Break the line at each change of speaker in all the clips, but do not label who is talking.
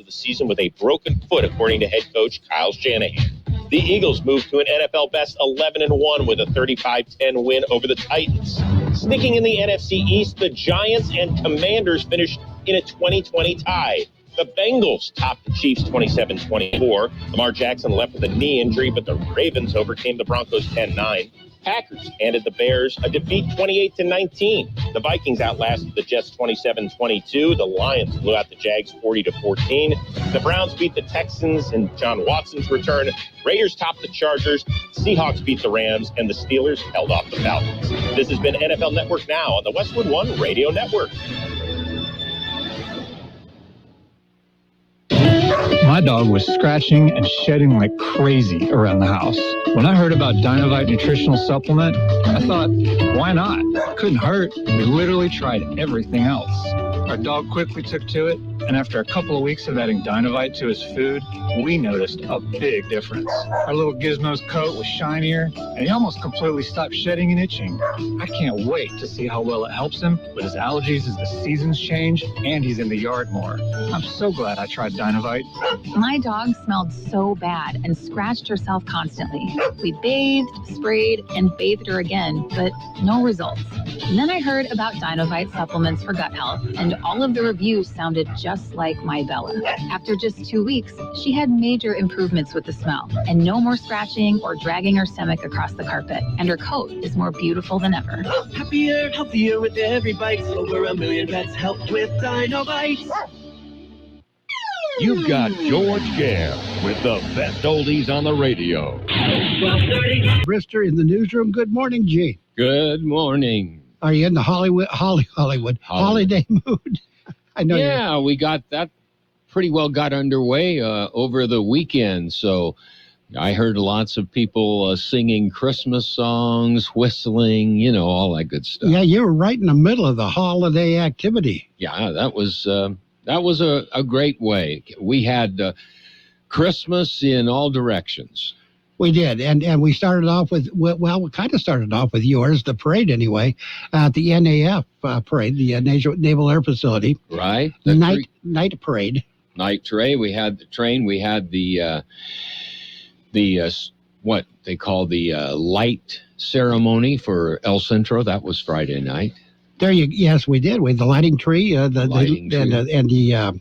the season with a broken foot, according to head coach Kyle Shanahan. The Eagles moved to an NFL best 11-1 with a 35-10 win over the Titans. Sticking in the NFC East, the Giants and Commanders finished in a 20-20 tie. The Bengals topped the Chiefs 27-24. Lamar Jackson left with a knee injury, but the Ravens overcame the Broncos 10-9. Packers handed the Bears a defeat 28-19. The Vikings outlasted the Jets 27-22. The Lions blew out the Jags 40-14. The Browns beat the Texans in John Watson's return. Raiders topped the Chargers. Seahawks beat the Rams, and the Steelers held off the Falcons. This has been NFL Network Now on the Westwood One Radio Network.
My dog was scratching and shedding like crazy around the house. When I heard about Dynovite nutritional supplement, I thought, why not? Couldn't hurt. We literally tried everything else. Our dog quickly took to it, and after a couple of weeks of adding Dynovite to his food, we noticed a big difference. Our little Gizmo's coat was shinier, and he almost completely stopped shedding and itching. I can't wait to see how well it helps him with his allergies as the seasons change and he's in the yard more. I'm so glad I tried Dynovite.
My dog smelled so bad and scratched herself constantly. We bathed, sprayed, and bathed her again, but no results. And then I heard about Dynovite supplements for gut health, and all of the reviews sounded just like my Bella. After just 2 weeks, she had major improvements with the smell, and no more scratching or dragging her stomach across the carpet, and her coat is more beautiful than ever.
Happier, healthier with every bite. Over 1 million pets helped with Dynovite.
You've got George Gale with the best oldies on the radio.
12:30.
Brister in the newsroom. Good morning, Gene.
Good morning.
Are you in the holiday mood? I know.
Yeah, we got that pretty well got underway over the weekend. So I heard lots of people singing Christmas songs, whistling, all that good stuff.
Yeah, you were right in the middle of the holiday activity.
Yeah, that was a great way. We had Christmas in all directions.
We did, and we started off with, we kind of started off with yours, the parade anyway, at the NAF parade, the Naval Air Facility.
Right.
Night parade.
Night parade. We had the train. We had the what they call the light ceremony for El Centro. That was Friday night.
Yes, we did. We had the lighting tree, and the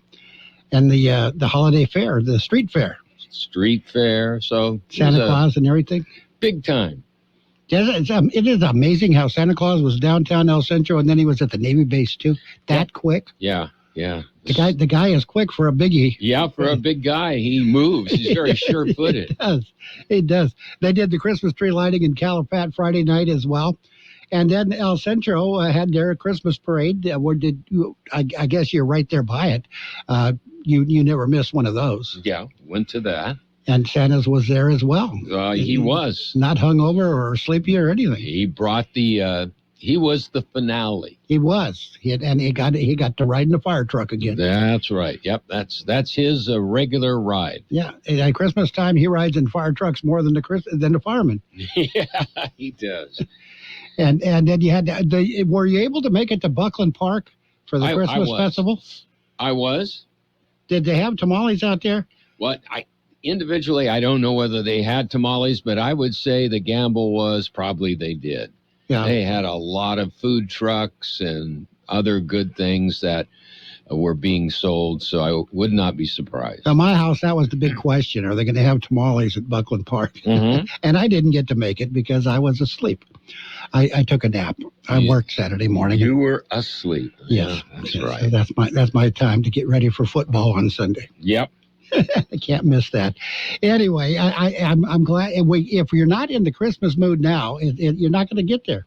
holiday fair, the street fair.
Street fair, so
Santa Claus and everything.
Big time.
It is amazing how Santa Claus was downtown El Centro, and then he was at the Navy base too. Quick.
Yeah.
The guy is quick for a biggie.
Yeah, for a big guy, he moves. He's very sure-footed.
He does. They did the Christmas tree lighting in Calapat Friday night as well. And then El Centro had their Christmas parade. I guess you're right there by it. You never missed one of those.
Yeah, went to that.
And Santa's was there as well.
He was.
Not hungover or sleepy or anything.
He brought he was the finale.
He was. He got to ride in the fire truck again.
That's right. Yep, that's his regular ride.
Yeah, at Christmas time, he rides in fire trucks more than the fireman.
Yeah, he does.
And then you had were you able to make it to Buckland Park for the Christmas festival?
I was.
Did they have tamales out there?
Individually, I don't know whether they had tamales, but I would say the gamble was probably they did. Yeah. They had a lot of food trucks and other good things that were being sold, so I would not be surprised.
At my house, that was the big question. Are they going to have tamales at Buckland Park? Mm-hmm. And I didn't get to make it because I was asleep. I took a nap. I worked Saturday morning.
You were asleep.
Yes.
That's right.
So that's my time to get ready for football on Sunday.
Yep.
I can't miss that. Anyway, I'm glad. If you're not in the Christmas mood now, you're not going to get there.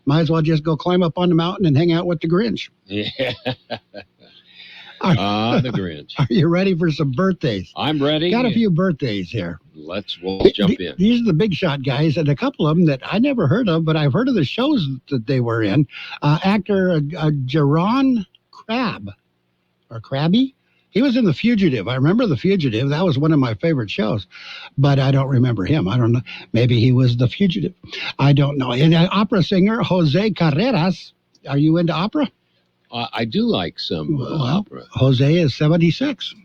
Might as well just go climb up on the mountain and hang out with the Grinch.
Yeah. The Grinch.
Are you ready for some birthdays?
I'm ready.
Got a few birthdays here.
We'll jump in.
These are the big shot guys, and a couple of them that I never heard of, but I've heard of the shows that they were in. Actor Jerron Krabby. He was in The Fugitive. I remember The Fugitive. That was one of my favorite shows, but I don't remember him. I don't know. Maybe he was The Fugitive. I don't know. And opera singer Jose Carreras. Are you into opera?
I do like some opera.
Jose is 76.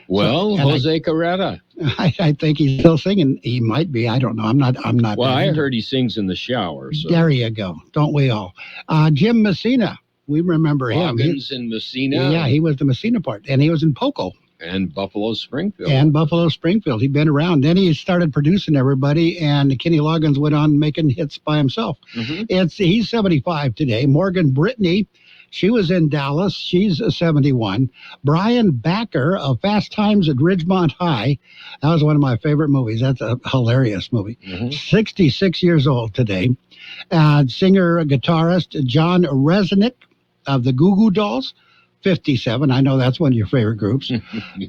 Well, Jose Carrera.
I think he's still singing. He might be. I don't know. I'm not.
Well, I heard he sings in the shower. So.
There you go. Don't we all? Jim Messina. We remember him.
He's in Messina.
Yeah, he was the Messina part. And he was in Poco.
And Buffalo Springfield.
He'd been around. Then he started producing everybody, and Kenny Loggins went on making hits by himself. Mm-hmm. He's 75 today. Morgan Brittany, she was in Dallas. She's 71. Brian Backer of Fast Times at Ridgemont High. That was one of my favorite movies. That's a hilarious movie. Mm-hmm. 66 years old today. Singer, guitarist John Resnick of the Goo Goo Dolls. 57. I know that's one of your favorite groups.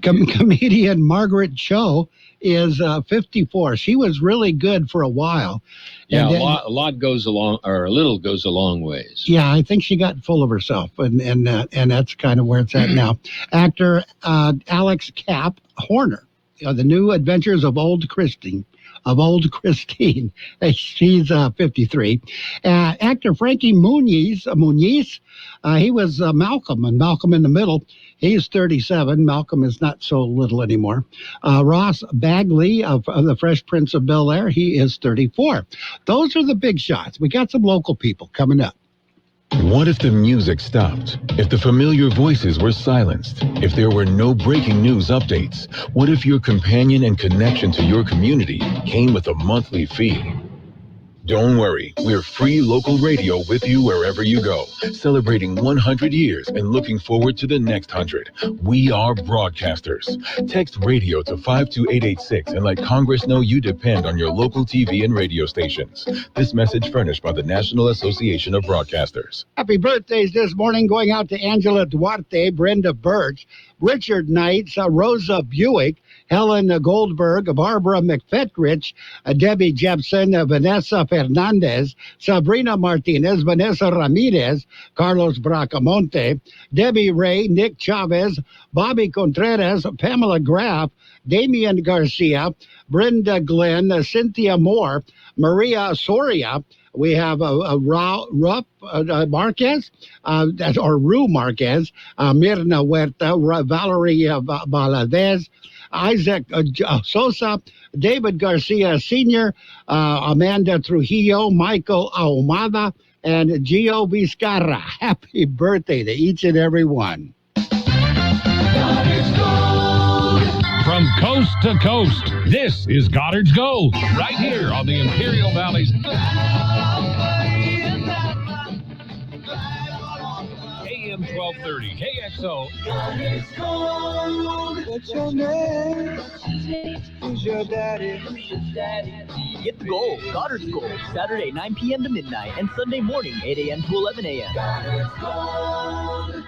Comedian Margaret Cho is 54. She was really good for a while.
Yeah, then, a lot goes along, or a little goes a long ways.
Yeah, I think she got full of herself, and that's kind of where it's at now. Actor Alex Cap Horner, The New Adventures of Old Christine. She's 53. Actor Frankie Muniz, he was Malcolm, and Malcolm in the Middle. He's 37. Malcolm is not so little anymore. Ross Bagley of The Fresh Prince of Bel-Air, he is 34. Those are the big shots. We got some local people coming up.
What if the music stopped? If the familiar voices were silenced? If there were no breaking news updates? What if your companion and connection to your community came with a monthly fee? Don't worry, we're free local radio with you wherever you go, celebrating 100 years and looking forward to the next 100. We are broadcasters. Text radio to 52886 and let Congress know you depend on your local TV and radio stations. This message furnished by the National Association of Broadcasters.
Happy birthdays this morning going out to Angela Duarte, Brenda Birch, Richard Knights, Rosa Buick, Helen Goldberg, Barbara McFetrich, Debbie Jepson, Vanessa Fernandez, Sabrina Martinez, Vanessa Ramirez, Carlos Bracamonte, Debbie Ray, Nick Chavez, Bobby Contreras, Pamela Graff, Damian Garcia, Brenda Glenn, Cynthia Moore, Maria Soria. We have Rupp Marquez, or Rue Marquez, Mirna Huerta, Valerie Valadez, Isaac Sosa, David Garcia Sr., Amanda Trujillo, Michael Ahumada, and Gio Vizcarra. Happy birthday to each and every one.
From coast to coast, this is Goddard's Gold, right here on the Imperial Valley's AM 1230 KXO.
Goddard's Gold. What's your name? Who's your daddy?
Get the gold, Goddard's Gold, Saturday 9 p.m. to midnight and Sunday morning 8 a.m. to 11 a.m.
Goddard's Gold.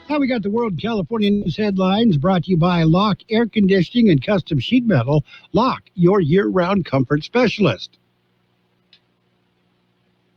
Now we got the World California News headlines brought to you by Lock Air Conditioning and Custom Sheet Metal. Lock, your year-round comfort specialist.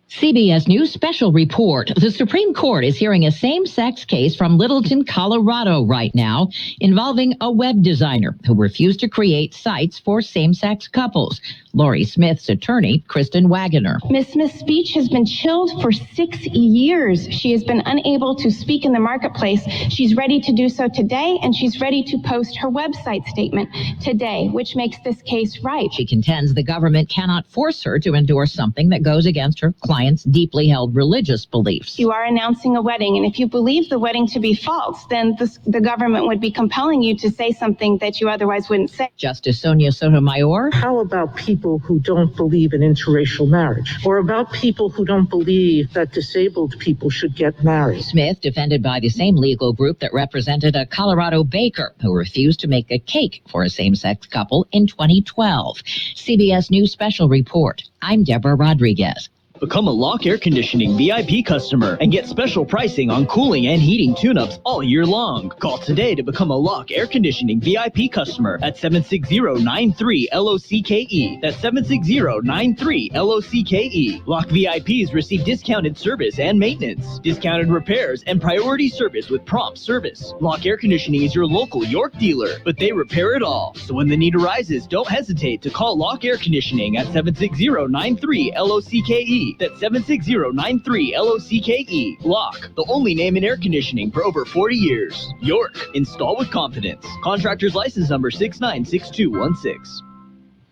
CBS News special report. The Supreme Court is hearing a same-sex case from Littleton, Colorado right now involving a web designer who refused to create sites for same-sex couples. Lori Smith's attorney, Kristen Wagoner.
Ms. Smith's speech has been chilled for 6 years. She has been unable to speak in the marketplace. She's ready to do so today, and she's ready to post her website statement today, which makes this case right.
She contends the government cannot force her to endorse something that goes against her client's deeply held religious beliefs.
You are announcing a wedding, and if you believe the wedding to be false, then the government would be compelling you to say something that you otherwise wouldn't say.
Justice Sonia Sotomayor.
How about people who don't believe in interracial marriage, or about people who don't believe that disabled people should get married?
Smith, defended by the same legal group that represented a Colorado baker who refused to make a cake for a same-sex couple in 2012. CBS News special report. I'm Deborah Rodriguez.
Become a Lock Air Conditioning VIP customer and get special pricing on cooling and heating tune-ups all year long. Call today to become a Lock Air Conditioning VIP customer at 760-93-LOCKE. That's 760-93-LOCKE. Lock VIPs receive discounted service and maintenance, discounted repairs, and priority service with prompt service. Lock Air Conditioning is your local York dealer, but they repair it all. So when the need arises, don't hesitate to call Lock Air Conditioning at 760-93-LOCKE. LOCKE. That's 76093 LOCKE. Lock, the only name in air conditioning for over 40 years. York, install with confidence. Contractor's license number 696216.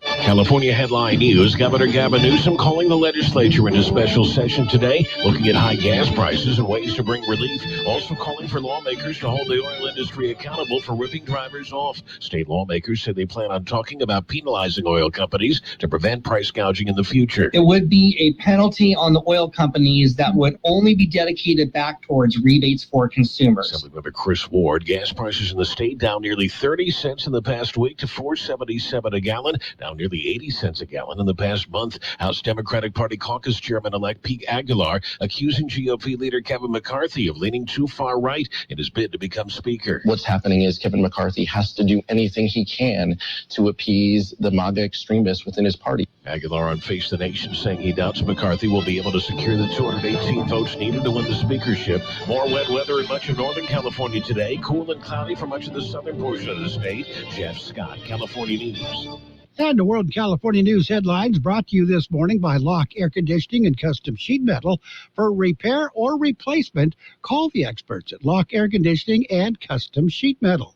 California headline news. Governor Gavin Newsom calling the legislature into special session today, looking at high gas prices and ways to bring relief. Also calling for lawmakers to hold the oil industry accountable for ripping drivers off. State lawmakers said they plan on talking about penalizing oil companies to prevent price gouging in the future.
It would be a penalty on the oil companies that would only be dedicated back towards rebates for consumers.
Assemblymember Chris Ward, gas prices in the state down nearly 30 cents in the past week to $4.77 a gallon, down nearly 80 cents a gallon in the past month. House Democratic Party caucus chairman-elect Pete Aguilar accusing GOP leader Kevin McCarthy of leaning too far right in his bid to become speaker.
What's happening is Kevin McCarthy has to do anything he can to appease the MAGA extremists within his party.
Aguilar on Face the Nation saying he doubts McCarthy will be able to secure the 218 votes needed to win the speakership. More wet weather in much of Northern California today. Cool and cloudy for much of the southern portion of the state. Jeff Scott, California News.
And the World California News headlines brought to you this morning by Locke Air Conditioning and Custom Sheet Metal. For repair or replacement, call the experts at Locke Air Conditioning and Custom Sheet Metal.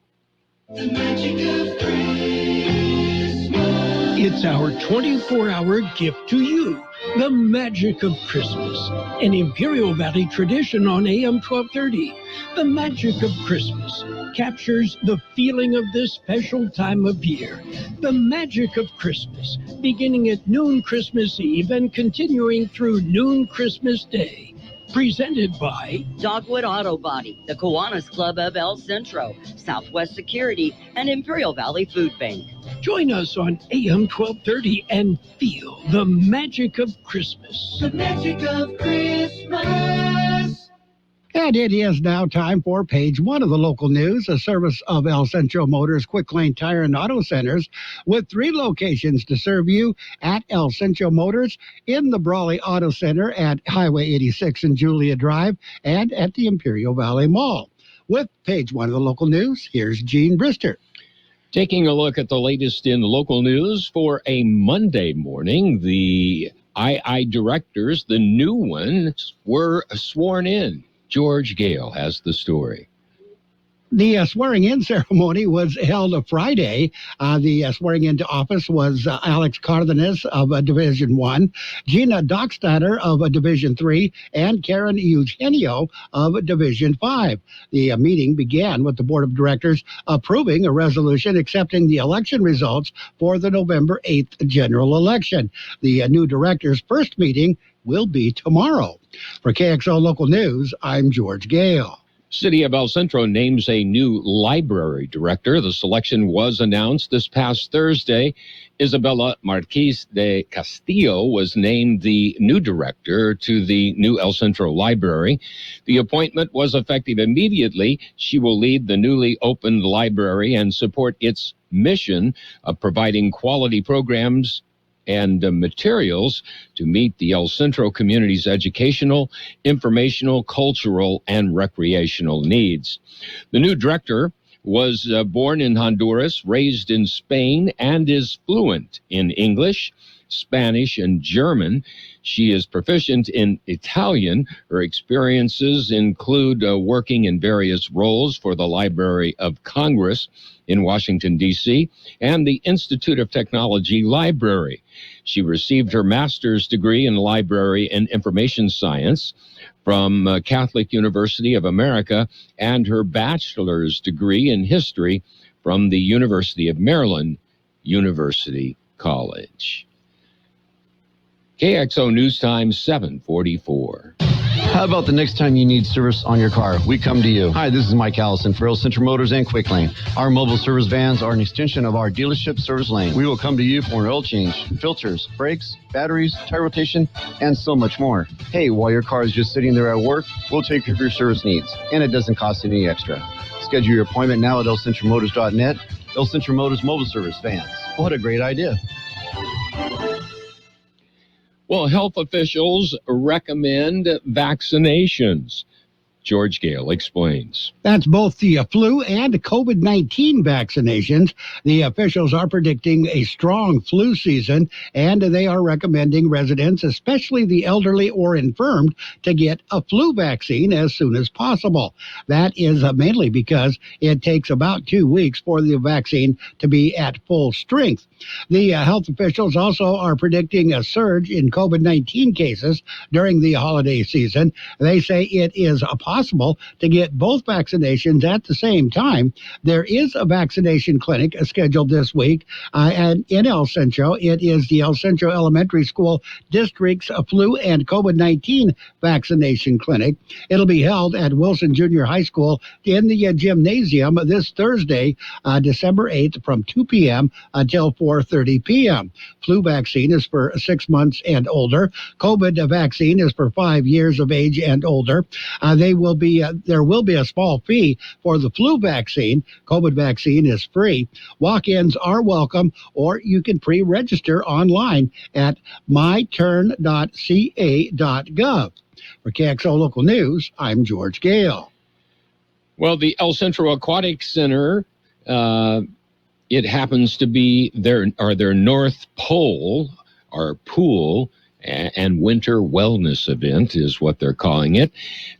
The magic of Christmas. It's our 24-hour gift to you. The magic of Christmas. An Imperial Valley tradition on AM 1230. The magic of Christmas captures the feeling of this special time of year. The magic of Christmas, beginning at noon Christmas Eve and continuing through noon Christmas Day. Presented by
Dogwood Auto Body, the Kiwanis Club of El Centro, Southwest Security, and Imperial Valley Food Bank.
Join us on AM 1230 and feel the magic of Christmas.
The magic of Christmas.
And it is now time for page one of the local news, a service of El Centro Motors Quick Lane Tire and Auto Centers, with 3 locations to serve you at El Centro Motors, in the Brawley Auto Center at Highway 86 and Julia Drive, and at the Imperial Valley Mall. With page one of the local news, here's Gene Brister.
Taking a look at the latest in local news for a Monday morning, the II directors, the new ones, were sworn in. George Gale has the story.
The swearing-in ceremony was held Friday. The swearing into office was Alex Cardenas of Division 1, Gina Dockstader of Division 3, and Karen Eugenio of Division 5. The meeting began with the Board of Directors approving a resolution accepting the election results for the November 8th general election. The new directors' first meeting will be tomorrow. For KXO Local News, I'm George Gale.
City of El Centro names a new library director. The selection was announced this past Thursday. Isabella Marquez de Castillo was named the new director to the new El Centro Library. The appointment was effective immediately. She will lead the newly opened library and support its mission of providing quality programs and materials to meet the El Centro community's educational, informational, cultural, and recreational needs. The new director was born in Honduras, raised in Spain, and is fluent in English, Spanish, and German. She is proficient in Italian. Her experiences include working in various roles for the Library of Congress in Washington, D.C., and the Institute of Technology Library. She received her master's degree in Library and Information Science from Catholic University of America and her bachelor's degree in history from the University of Maryland University College. KXO News Time 7:44.
How about the next time you need service on your car? We come to you. Hi, this is Mike Allison for El Centro Motors and Quick Lane. Our mobile service vans are an extension of our dealership service lane. We will come to you for an oil change, filters, brakes, batteries, tire rotation, and so much more. Hey, while your car is just sitting there at work, we'll take care of your service needs, and it doesn't cost any extra. Schedule your appointment now at elcentromotors.net. El Centro Motors Mobile Service Vans. What a great idea.
Well, health officials recommend vaccinations. George Gale explains.
That's both the flu and COVID-19 vaccinations. The officials are predicting a strong flu season, and they are recommending residents, especially the elderly or infirmed, to get a flu vaccine as soon as possible. That is mainly because it takes about 2 weeks for the vaccine to be at full strength. The health officials also are predicting a surge in COVID-19 cases during the holiday season. They say it is possible to get both vaccinations at the same time. There is a vaccination clinic scheduled this week and in El Centro. It is the El Centro Elementary School District's flu and COVID-19 vaccination clinic. It'll be held at Wilson Junior High School in the gymnasium this Thursday, December 8th from 2 p.m. until 4:30 p.m. Flu vaccine is for 6 months and older. COVID vaccine is for 5 years of age and older. There will be a small fee for the flu vaccine. COVID vaccine is free. Walk-ins are welcome, or you can pre-register online at myturn.ca.gov. For KXO Local News, I'm George Gale.
Well, the El Centro Aquatic Center, it happens to be their North Pole, or pool, and winter wellness event is what they're calling it.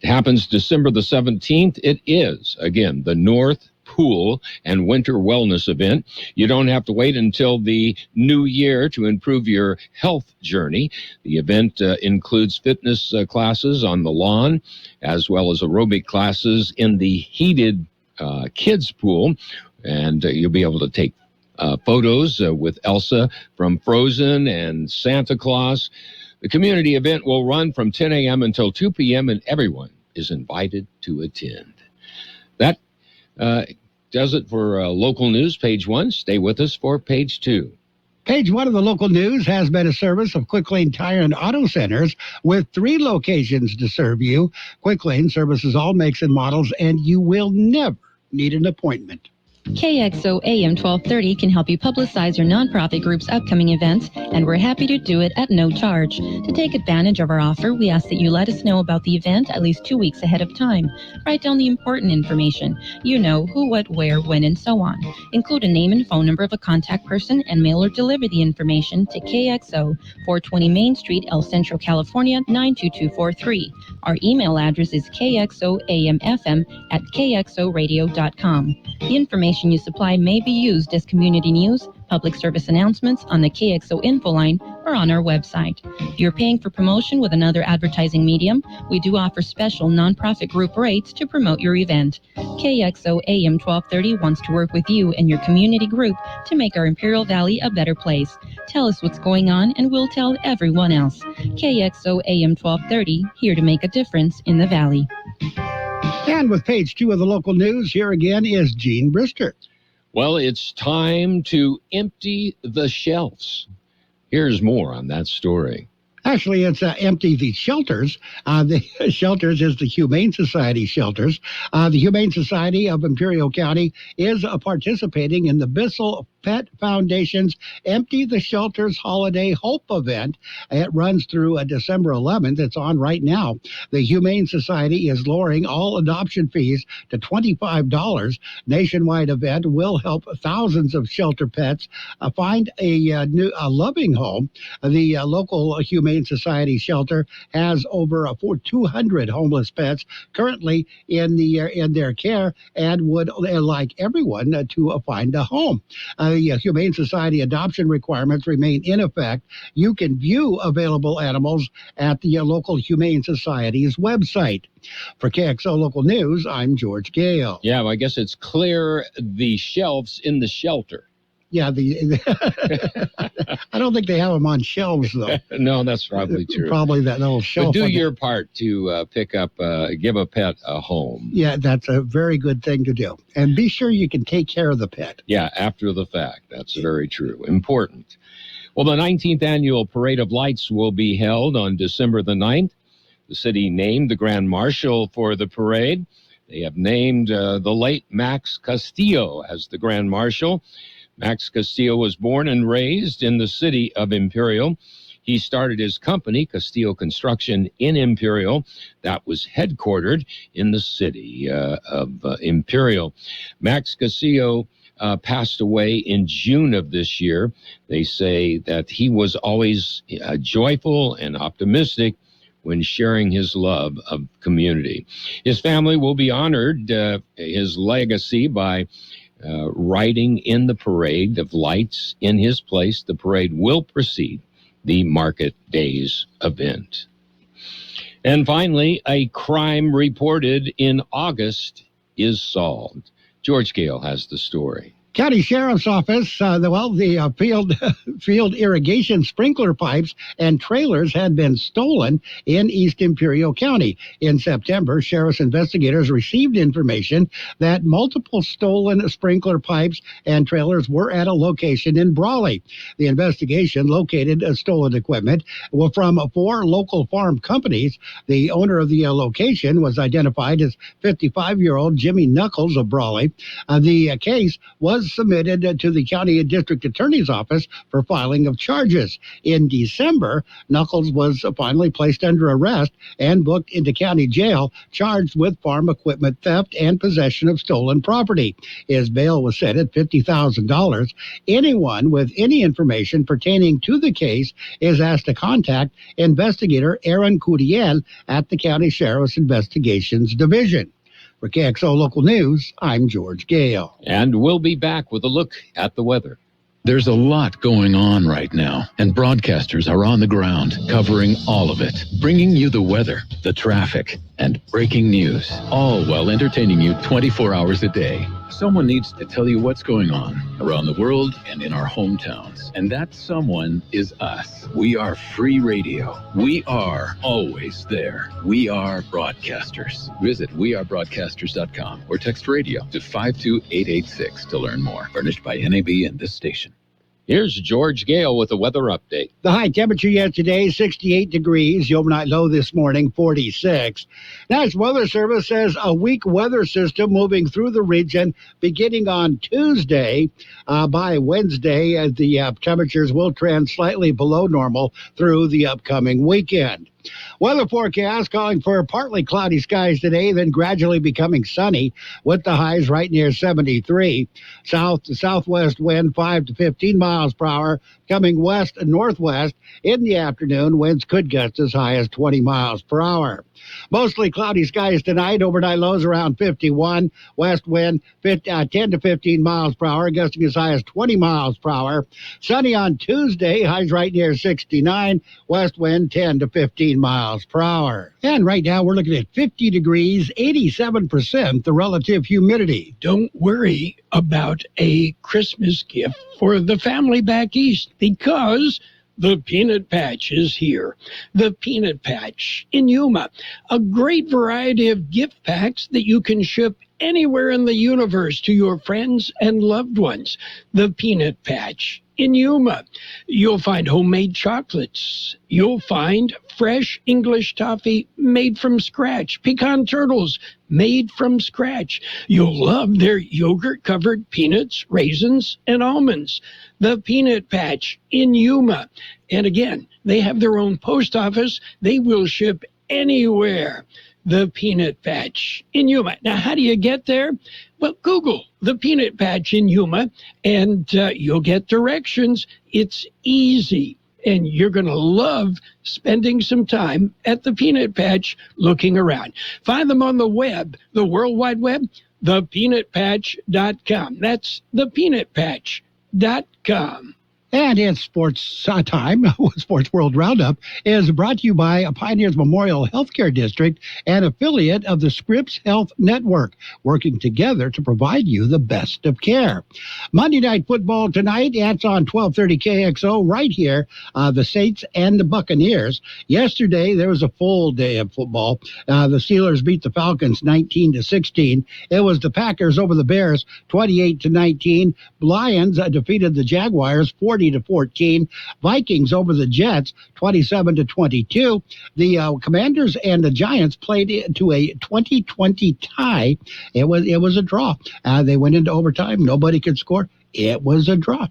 It happens December the 17th. It is, again, the North Pool and Winter Wellness event. You don't have to wait until the new year to improve your health journey. The event includes fitness classes on the lawn, as well as aerobic classes in the heated kids pool. And you'll be able to take photos with Elsa from Frozen and Santa Claus. The community event will run from 10 a.m. until 2 p.m., and everyone is invited to attend. That does it for local news, page 1. Stay with us for page 2.
Page 1 of the local news has been a service of Quick Lane Tire and Auto Centers with 3 locations to serve you. Quick Lane services all makes and models, and you will never need an appointment.
KXO AM 1230 can help you publicize your nonprofit group's upcoming events, and we're happy to do it at no charge. To take advantage of our offer, we ask that you let us know about the event at least 2 weeks ahead of time. Write down the important information. You know, who, what, where, when, and so on. Include a name and phone number of a contact person, and mail or deliver the information to KXO, 420 Main Street, El Centro, California, 92243. Our email address is kxoamfm@kxoradio.com. The information you supply may be used as community news, public service announcements on the KXO info line, or on our website. If you're paying for promotion with another advertising medium, we do offer special nonprofit group rates to promote your event. KXO AM 1230 wants to work with you and your community group to make our Imperial Valley a better place. Tell us what's going on, and we'll tell everyone else. KXO AM 1230, here to make a difference in the Valley.
And with page 2 of the local news, here again is Gene Brister.
Well, it's time to empty the shelves. Here's more on that story.
Actually, it's empty the shelters. The shelters is the Humane Society shelters. The Humane Society of Imperial County is participating in the Bissell Pet Foundation's Empty the Shelters Holiday Hope event. It runs through December 11th. It's on right now. The Humane Society is lowering all adoption fees to $25. Nationwide event will help thousands of shelter pets find a loving home. The local Humane Society shelter has over 200 homeless pets currently in their care, and would like everyone to find a home. The Humane Society adoption requirements remain in effect. You can view available animals at the local Humane Society's website. For KXO Local News, I'm George Gale.
Yeah, well, I guess it's clear the shelves in the shelter.
Yeah, I don't think they have them on shelves, though.
No, that's probably true.
Probably that little shelf.
But do your part to pick up, give a pet a home.
Yeah, that's a very good thing to do. And be sure you can take care of the pet.
Yeah, after the fact. That's very true. Important. Well, the 19th Annual Parade of Lights will be held on December the 9th. The city named the Grand Marshal for the parade. They have named the late Max Castillo as the Grand Marshal. Max Castillo was born and raised in the city of Imperial. He started his company, Castillo Construction, in Imperial. That was headquartered in the city of Imperial. Max Castillo passed away in June of this year. They say that he was always joyful and optimistic when sharing his love of community. His family will be honored his legacy by riding in the parade of lights in his place. The parade will precede the Market Days event. And finally, a crime reported in August is solved. George Gale has the story.
County Sheriff's Office, the field irrigation sprinkler pipes and trailers had been stolen in East Imperial County. In September, sheriff's investigators received information that multiple stolen sprinkler pipes and trailers were at a location in Brawley. The investigation located stolen equipment from 4 local farm companies. The owner of the location was identified as 55-year-old Jimmy Knuckles of Brawley. The case was submitted to the county district attorney's office for filing of charges. In December, Knuckles was finally placed under arrest and booked into county jail, charged with farm equipment theft and possession of stolen property. His bail was set at $50,000. Anyone with any information pertaining to the case is asked to contact investigator Aaron Curiel at the County Sheriff's Investigations Division. For KXO Local News, I'm George Gale.
And we'll be back with a look at the weather.
There's a lot going on right now, and broadcasters are on the ground covering all of it, bringing you the weather, the traffic, and breaking news, all while entertaining you 24 hours a day. Someone needs to tell you what's going on around the world and in our hometowns, and that someone is us. We are free radio. We are always there. We are broadcasters. Visit wearebroadcasters.com or text radio to 52886 to learn more. Furnished by NAB and this station.
Here's George Gale with a weather update.
The high temperature yesterday, 68 degrees. The overnight low this morning, 46. National Weather Service says a weak weather system moving through the region beginning on Tuesday. By Wednesday, the temperatures will trend slightly below normal through the upcoming weekend. Weather forecast calling for partly cloudy skies today, then gradually becoming sunny with the highs right near 73. South to southwest wind 5 to 15 miles per hour, coming west and northwest. In the afternoon, winds could gust as high as 20 miles per hour. Mostly cloudy skies tonight, overnight lows around 51. West wind 10 to 15 miles per hour, gusting as high as 20 miles per hour. Sunny on Tuesday, highs right near 69. West wind 10 to 15 miles per hour. And right now we're looking at 50 degrees, 87% the relative humidity.
Don't worry about a Christmas gift for the family back east, because the Peanut Patch is here. The Peanut Patch in Yuma. A great variety of gift packs that you can ship anywhere in the universe to your friends and loved ones. The Peanut Patch in Yuma. You'll find homemade chocolates. You'll find fresh English toffee made from scratch. Pecan turtles made from scratch. You'll love their yogurt-covered peanuts, raisins, and almonds. The Peanut Patch in Yuma. And again, they have their own post office. They will ship anywhere. The Peanut Patch in Yuma. Now, how do you get there? Well, Google the Peanut Patch in Yuma, and you'll get directions. It's easy, and you're going to love spending some time at the Peanut Patch looking around. Find them on the web, the World Wide Web, thepeanutpatch.com. That's thepeanutpatch.com.
And it's sports time. Sports World Roundup is brought to you by Pioneers Memorial Healthcare District, an affiliate of the Scripps Health Network, working together to provide you the best of care. Monday Night Football tonight. It's on 1230 KXO right here, the Saints and the Buccaneers. Yesterday, there was a full day of football. The Steelers beat the Falcons 19-16. It was the Packers over the Bears 28-19. Lions defeated the Jaguars 40-14. Vikings over the Jets 27-22. The Commanders and the Giants played to a 20-20 tie. It was a draw. They went into overtime. Nobody could score. It was a draw.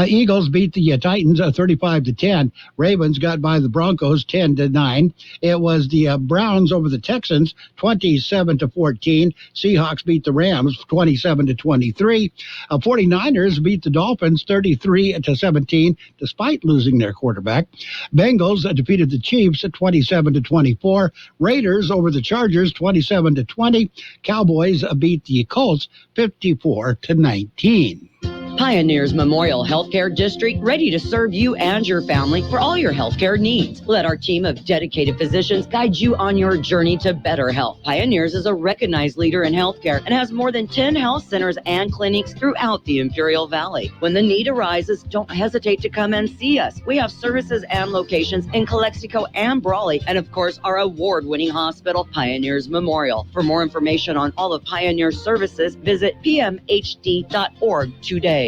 Eagles beat the Titans 35-10. Ravens got by the Broncos 10-9. It was the Browns over the Texans 27-14. Seahawks beat the Rams 27-23. 49ers beat the Dolphins 33-17, despite losing their quarterback. Bengals defeated the Chiefs 27-24. Raiders over the Chargers 27-20. Cowboys beat the Colts 54-19.
Pioneers Memorial Healthcare District, ready to serve you and your family for all your healthcare needs. Let our team of dedicated physicians guide you on your journey to better health. Pioneers is a recognized leader in healthcare and has more than 10 health centers and clinics throughout the Imperial Valley. When the need arises, don't hesitate to come and see us. We have services and locations in Calexico and Brawley, and of course, our award-winning hospital, Pioneers Memorial. For more information on all of Pioneer's services, visit pmhd.org today.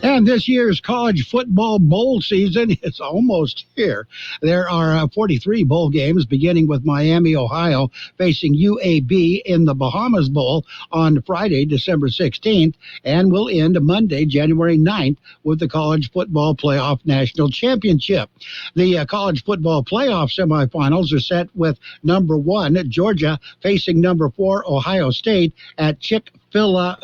And this year's college football bowl season is almost here. There are 43 bowl games, beginning with Miami, Ohio, facing UAB in the Bahamas Bowl on Friday, December 16th, and will end Monday, January 9th, with the College Football Playoff National Championship. The College Football Playoff semifinals are set with number 1, Georgia, facing number 4, Ohio State, at Chick-fil-A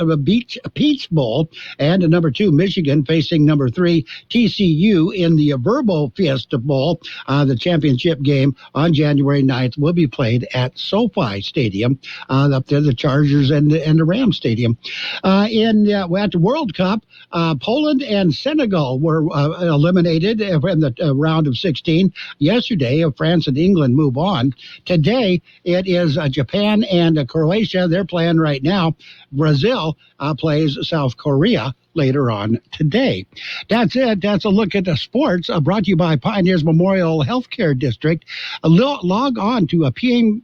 Peach Bowl, and number 2, Michigan, facing number 3, TCU, in the Verbo Fiesta Bowl. The championship game on January 9th will be played at SoFi Stadium, up there, the Chargers and the Rams Stadium. At the World Cup, Poland and Senegal were eliminated in the round of 16. Yesterday, France and England move on. Today, it is Japan and Croatia. They're playing right now. Brazil plays South Korea later on today. That's it. That's a look at the sports, brought to you by Pioneers Memorial Healthcare District. Log on to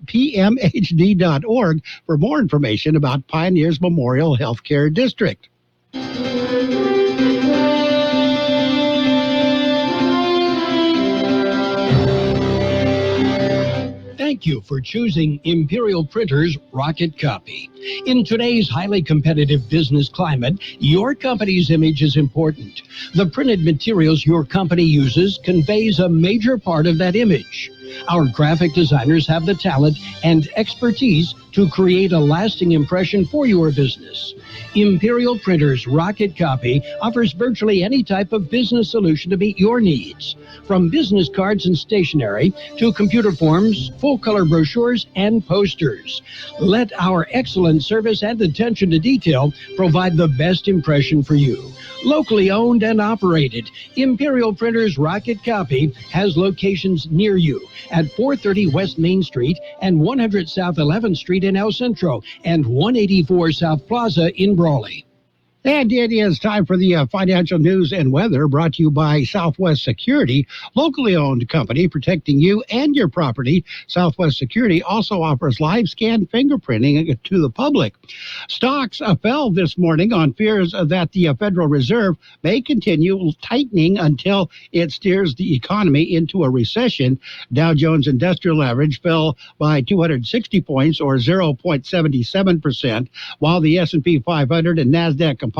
pmhd.org for more information about Pioneers Memorial Healthcare District.
Thank you for choosing Imperial Printers Rocket Copy. In today's highly competitive business climate, your company's image is important. The printed materials your company uses conveys a major part of that image. Our graphic designers have the talent and expertise to create a lasting impression for your business. Imperial Printers Rocket Copy offers virtually any type of business solution to meet your needs, from business cards and stationery to computer forms, full-color brochures, and posters. Let our excellent service and attention to detail provide the best impression for you. Locally owned and operated, Imperial Printers Rocket Copy has locations near you at 430 West Main Street and 100 South 11th Street in El Centro and 184 South Plaza in Brawley.
And it is time for the financial news and weather, brought to you by Southwest Security, locally owned company protecting you and your property. Southwest Security also offers live scan fingerprinting to the public. Stocks fell this morning on fears that the Federal Reserve may continue tightening until it steers the economy into a recession. Dow Jones Industrial Average fell by 260 points, or 0.77%, while the S&P 500 and NASDAQ Composite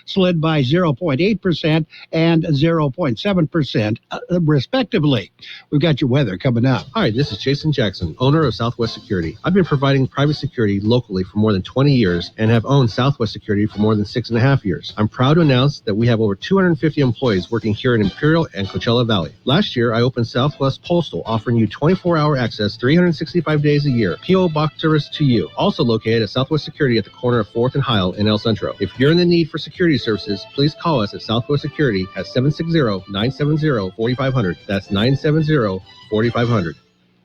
slid by 0.8% and 0.7%, respectively. We've got your weather coming up.
Hi, this is Jason Jackson, owner of Southwest Security. I've been providing private security locally for more than 20 years and have owned Southwest Security for more than 6.5 years. I'm proud to announce that we have over 250 employees working here in Imperial and Coachella Valley. Last year, I opened Southwest Postal, offering you 24-hour access 365 days a year. P.O. Box service to you. Also located at Southwest Security at the corner of 4th and Heil in El Centro. If you're in the need for security services, please call us at Southwest Security at 760-970-4500. That's 970-4500.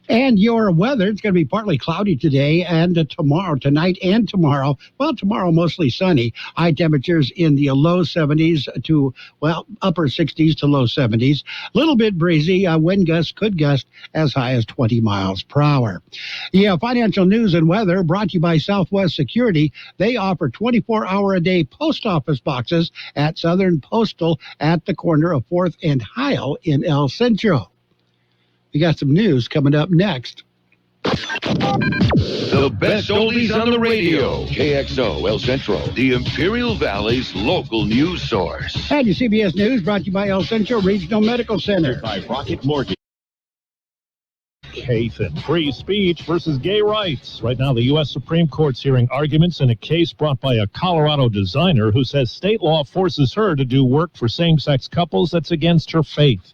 And your weather, it's going to be partly cloudy today and tomorrow, tonight and tomorrow. Well, tomorrow mostly sunny. High temperatures in the low 70s to, upper 60s to low 70s. A little bit breezy. Wind gusts could gust as high as 20 miles per hour. Yeah, financial news and weather brought to you by Southwest Security. They offer 24-hour-a-day post office boxes at Southern Postal at the corner of 4th and Heil in El Centro. We got some news coming up next.
The best oldies on the radio. KXO El Centro, the Imperial Valley's local news source.
And your CBS News brought to you by El Centro Regional Medical Center.
By Rocket Mortgage. Faith and free speech versus gay rights. Right now, the U.S. Supreme Court's hearing arguments in a case brought by a Colorado designer who says state law forces her to do work for same-sex couples that's against her faith.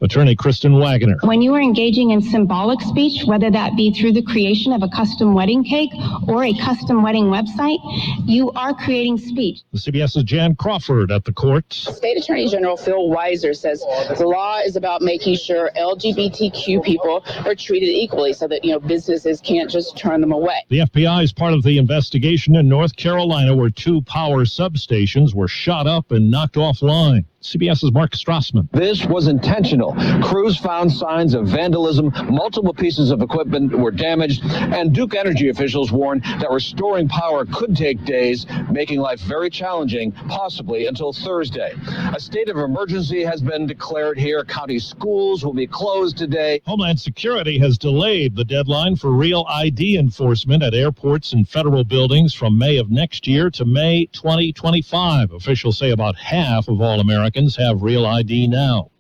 Attorney Kristen Wagner.
When you are engaging in symbolic speech, whether that be through the creation of a custom wedding cake or a custom wedding website, you are creating speech.
The CBS's Jan Crawford at the court.
State Attorney General Phil Weiser says the law is about making sure LGBTQ people are treated equally so that, businesses can't just turn them away.
The FBI is part of the investigation in North Carolina where 2 power substations were shot up and knocked offline. CBS's Mark Strassman.
This was intentional. Crews found signs of vandalism. Multiple pieces of equipment were damaged, and Duke Energy officials warned that restoring power could take days, making life very challenging, possibly until Thursday. A state of emergency has been declared here. County schools will be closed today.
Homeland Security has delayed the deadline for Real ID enforcement at airports and federal buildings from May of next year to May 2025. Officials say about half of all Americans have Real ID now.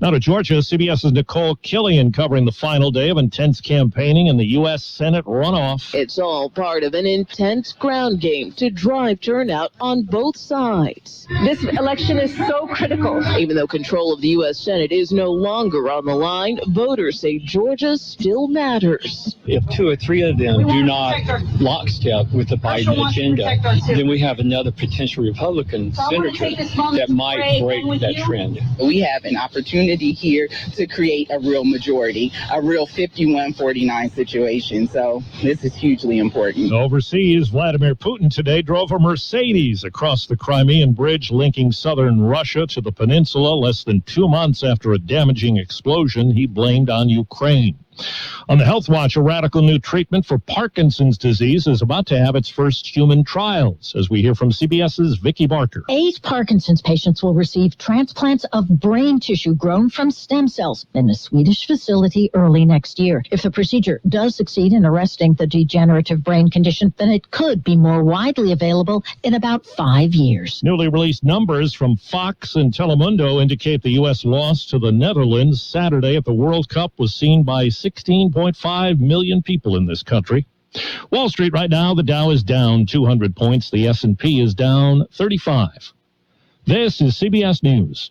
Now to Georgia, CBS's Nicole Killian covering the final day of intense campaigning in the U.S. Senate runoff.
It's all part of an intense ground game to drive turnout on both sides. This election is so critical. Even though control of the U.S. Senate is no longer on the line, voters say Georgia still matters.
If 2 or 3 of them do not lockstep with the Biden agenda, then we have another potential Republican senator that might break that trend.
We have an opportunity here to create a real majority, a real 51-49 situation. So this is hugely important.
Overseas, Vladimir Putin today drove a Mercedes across the Crimean bridge linking southern Russia to the peninsula less than 2 months after a damaging explosion he blamed on Ukraine. On the Health Watch, a radical new treatment for Parkinson's disease is about to have its first human trials, as we hear from CBS's Vicki Barker.
8 Parkinson's patients will receive transplants of brain tissue grown from stem cells in a Swedish facility early next year. If the procedure does succeed in arresting the degenerative brain condition, then it could be more widely available in about 5 years.
Newly released numbers from Fox and Telemundo indicate the U.S. loss to the Netherlands Saturday at the World Cup was seen by 16.5 million people in this country. Wall Street right now, the Dow is down 200 points. The S&P is down 35. This is CBS News.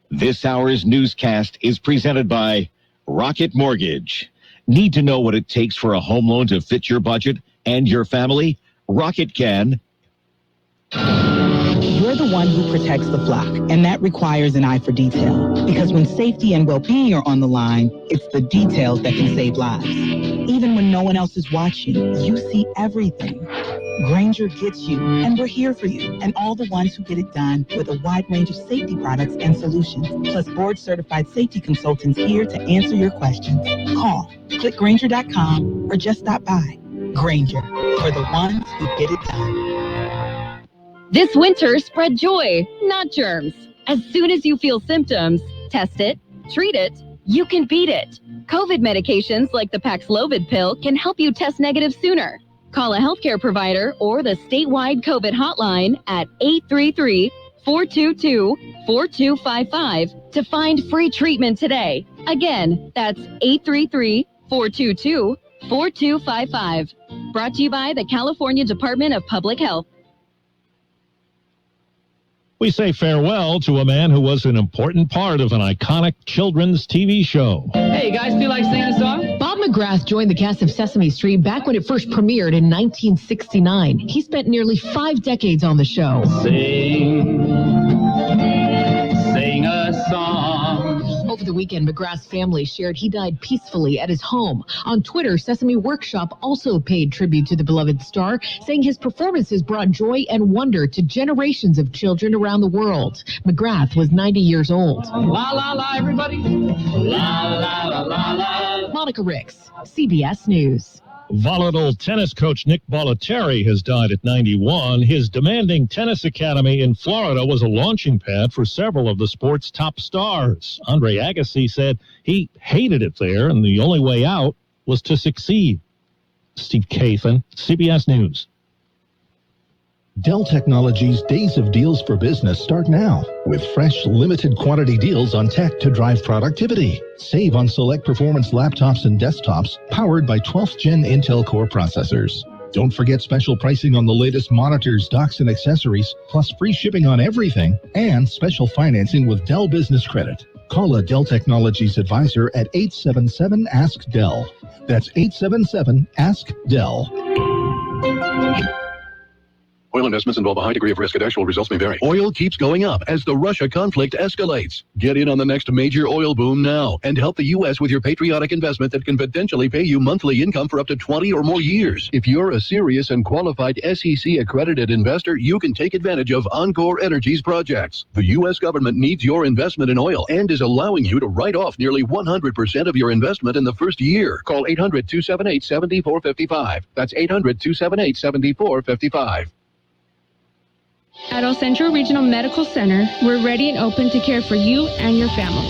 This hour's newscast is presented by Rocket Mortgage. Need to know what it takes for a home loan to fit your budget and your family? Rocket can.
You're the one who protects the flock, and that requires an eye for detail. Because when safety and well-being are on the line, it's the details that can save lives. Even when no one else is watching, you see everything. Grainger gets you, and we're here for you, and all the ones who get it done with a wide range of safety products and solutions, plus board-certified safety consultants here to answer your questions. Call, click Grainger.com, or just stop by. Grainger, for the ones who get it done.
This winter, spread joy, not germs. As soon as you feel symptoms, test it, treat it, you can beat it. COVID medications like the Paxlovid pill can help you test negative sooner. Call a healthcare provider or the statewide COVID hotline at 833-422-4255 to find free treatment today. Again, that's 833-422-4255. Brought to you by the California Department of Public Health.
We say farewell to a man who was an important part of an iconic children's TV show.
Hey, guys, feel like singing a song? Bob McGrath joined the cast of Sesame Street back when it first premiered in 1969. He spent nearly 5 decades on the show. Sing a song. Over the weekend, McGrath's family shared he died peacefully at his home. On Twitter, Sesame Workshop also paid tribute to the beloved star, saying his performances brought joy and wonder to generations of children around the world. McGrath was 90 years old. La, la, la, everybody. La, la, la, la, la. Monica Ricks, CBS News.
Volatile tennis coach Nick Bollettieri has died at 91. His demanding tennis academy in Florida was a launching pad for several of the sport's top stars. Andre Agassi said he hated it there, and the only way out was to succeed. Steve Kathan, CBS News.
Dell Technologies' Days of Deals for Business start now with fresh, limited quantity deals on tech to drive productivity. Save on select performance laptops and desktops powered by 12th Gen Intel Core processors. Don't forget special pricing on the latest monitors, docks, and accessories, plus free shipping on everything and special financing with Dell Business Credit. Call a Dell Technologies advisor at 877-ASK-DELL. That's 877-ASK-DELL.
Oil investments involve a high degree of risk and actual results may vary. Oil keeps going up as the Russia conflict escalates. Get in on the next major oil boom now and help the U.S. with your patriotic investment that can potentially pay you monthly income for up to 20 or more years. If you're a serious and qualified SEC-accredited investor, you can take advantage of Encore Energy's projects. The U.S. government needs your investment in oil and is allowing you to write off nearly 100% of your investment in the first year. Call 800-278-7455. That's 800-278-7455.
At El Centro Regional Medical Center, we're ready and open to care for you and your family.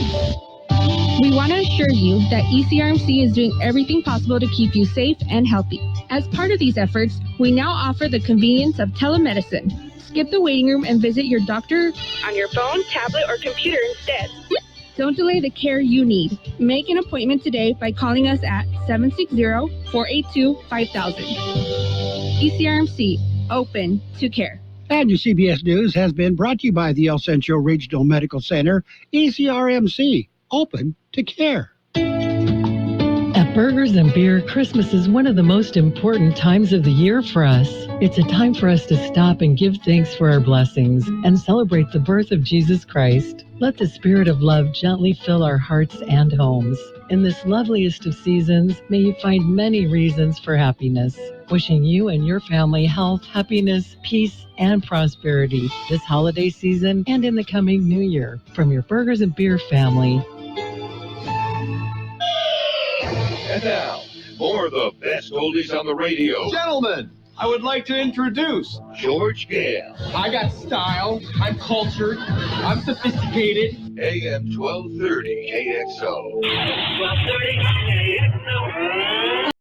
We want to assure you that ECRMC is doing everything possible to keep you safe and healthy. As part of these efforts, we now offer the convenience of telemedicine. Skip the waiting room and visit your doctor on your phone, tablet, or computer instead. Don't delay the care you need. Make an appointment today by calling us at 760-482-5000. ECRMC, open to care.
And your CBS News has been brought to you by the El Centro Regional Medical Center, ECRMC, open to care.
At Burgers and Beer, Christmas is one of the most important times of the year for us. It's a time for us to stop and give thanks for our blessings and celebrate the birth of Jesus Christ. Let the spirit of love gently fill our hearts and homes. In this loveliest of seasons, may you find many reasons for happiness. Wishing you and your family health, happiness, peace, and prosperity this holiday season and in the coming new year. From your Burgers and Beer family.
And now, more of the best oldies on the radio.
Gentlemen, I would like to introduce
George Gale.
I got style, I'm cultured, I'm sophisticated.
AM 1230 KXO.
1230 KXO.